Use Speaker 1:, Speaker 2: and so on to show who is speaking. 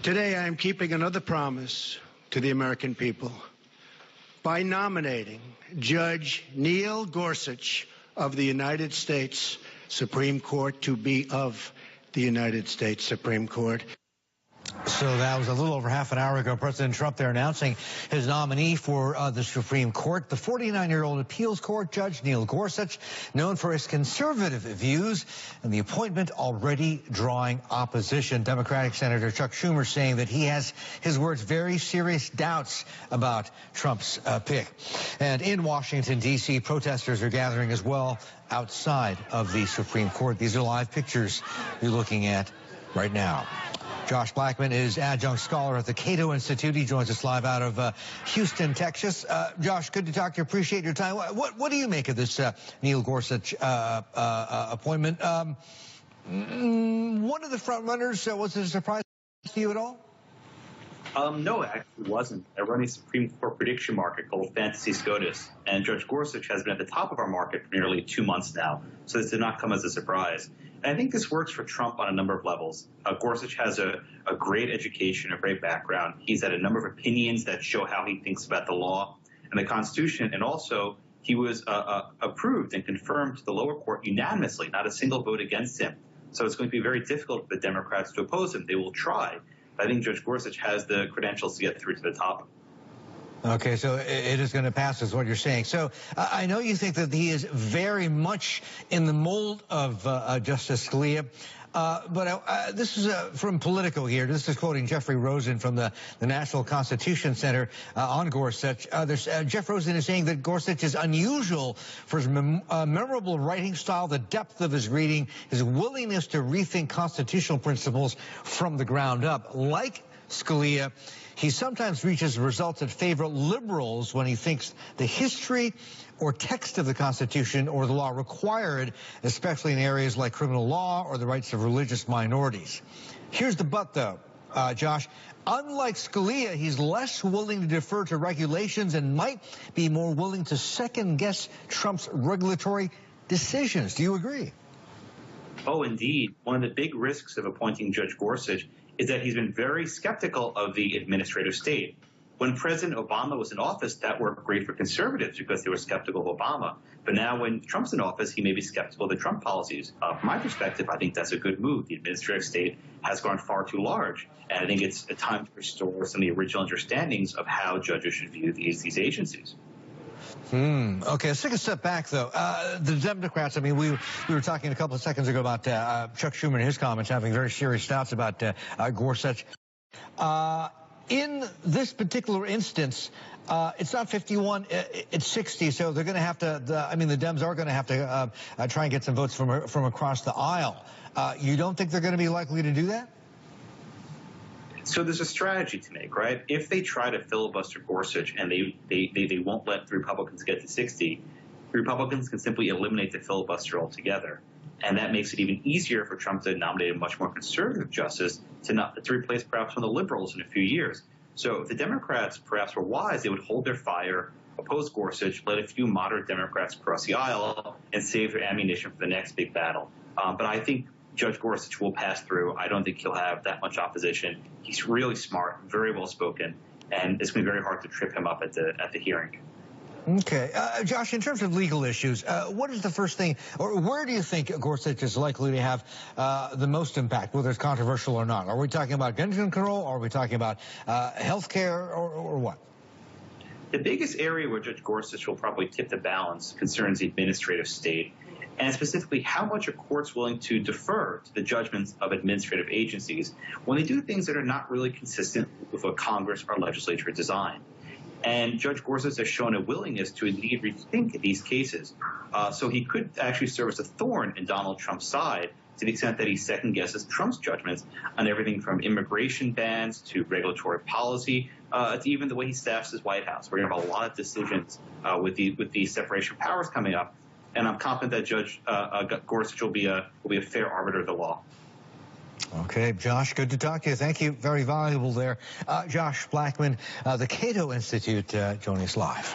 Speaker 1: Today, I am keeping another promise to the American people by nominating Judge Neil Gorsuch of the United States Supreme Court to be of the United States Supreme Court.
Speaker 2: So that was a little over half an hour ago. President Trump there announcing his nominee for the Supreme Court. The 49-year-old appeals court judge Neil Gorsuch, known for his conservative views, and the appointment already drawing opposition. Democratic Senator Chuck Schumer saying that he has, his words, very serious doubts about Trump's pick. And in Washington, D.C., protesters are gathering as well outside of the Supreme Court. These are live pictures you're looking at right now. Josh Blackman is adjunct scholar at the Cato Institute. He joins us live out of Houston, Texas. Josh, good to talk to you. Appreciate your time. What do you make of this Neil Gorsuch appointment? One of the front runners, was it a surprise to you at all?
Speaker 3: No, it actually wasn't. I run a Supreme Court prediction market called Fantasy SCOTUS, and Judge Gorsuch has been at the top of our market for nearly 2 months now, so this did not come as a surprise. And I think this works for Trump on a number of levels. Gorsuch has a great education, a great background. He's had a number of opinions that show how he thinks about the law and the Constitution, and also he was approved and confirmed to the lower court unanimously, not a single vote against him. So it's going to be very difficult for the Democrats to oppose him. They will try. I think Judge Gorsuch has the credentials to get through to the top.
Speaker 2: Okay, so it is going to pass, is what you're saying. So I know you think that he is very much in the mold of Justice Scalia, but this is from Politico here. This is quoting Jeffrey Rosen from the National Constitution Center on Gorsuch. Jeff Rosen is saying that Gorsuch is unusual for his memorable writing style, the depth of his reading, his willingness to rethink constitutional principles from the ground up. Like Scalia, he sometimes reaches results that favor liberals when he thinks the history or text of the Constitution or the law require it, especially in areas like criminal law or the rights of religious minorities. Here's the but, though, Josh. Unlike Scalia, he's less willing to defer to regulations and might be more willing to second-guess Trump's regulatory decisions. Do you agree?
Speaker 3: Oh, indeed. One of the big risks of appointing Judge Gorsuch is that he's been very skeptical of the administrative state. When President Obama was in office, that worked great for conservatives because they were skeptical of Obama. But now when Trump's in office, he may be skeptical of the Trump policies. From my perspective, I think that's a good move. The administrative state has gone far too large. And I think it's a time to restore some of the original understandings of how judges should view these agencies.
Speaker 2: Okay, let's take a step back, though. The Democrats, I mean, we were talking a couple of seconds ago about Chuck Schumer and his comments having very serious doubts about Gorsuch. In this particular instance, it's not 51, it's 60, so they're going to have to, the Dems are going to have to try and get some votes from across the aisle. You don't think they're going to be likely to do that?
Speaker 3: So there's a strategy to make, right? If they try to filibuster Gorsuch and they won't let the Republicans get to 60, Republicans can simply eliminate the filibuster altogether. And that makes it even easier for Trump to nominate a much more conservative justice to replace perhaps one of the liberals in a few years. So if the Democrats perhaps were wise, they would hold their fire, oppose Gorsuch, let a few moderate Democrats cross the aisle, and save their ammunition for the next big battle. But I think Judge Gorsuch will pass through. I don't think he'll have that much opposition. He's really smart, very well spoken, and it's going to be very hard to trip him up at the hearing.
Speaker 2: Okay. Josh, in terms of legal issues, what is the first thing, or where do you think Gorsuch is likely to have the most impact, whether it's controversial or not? Are we talking about gun control, or are we talking about health care, or what?
Speaker 3: The biggest area where Judge Gorsuch will probably tip the balance concerns the administrative state, and specifically how much a court's willing to defer to the judgments of administrative agencies when they do things that are not really consistent with what Congress or legislature designed. And Judge Gorsuch has shown a willingness to indeed rethink these cases. So he could actually serve as a thorn in Donald Trump's side to the extent that he second-guesses Trump's judgments on everything from immigration bans to regulatory policy to even the way he staffs his White House. We're going to have a lot of decisions with the separation of powers coming up. And I'm confident that Judge Gorsuch will be a fair arbiter of the law.
Speaker 2: Okay, Josh, good to talk to you. Thank you. Very valuable there. Josh Blackman, the Cato Institute, joining us live.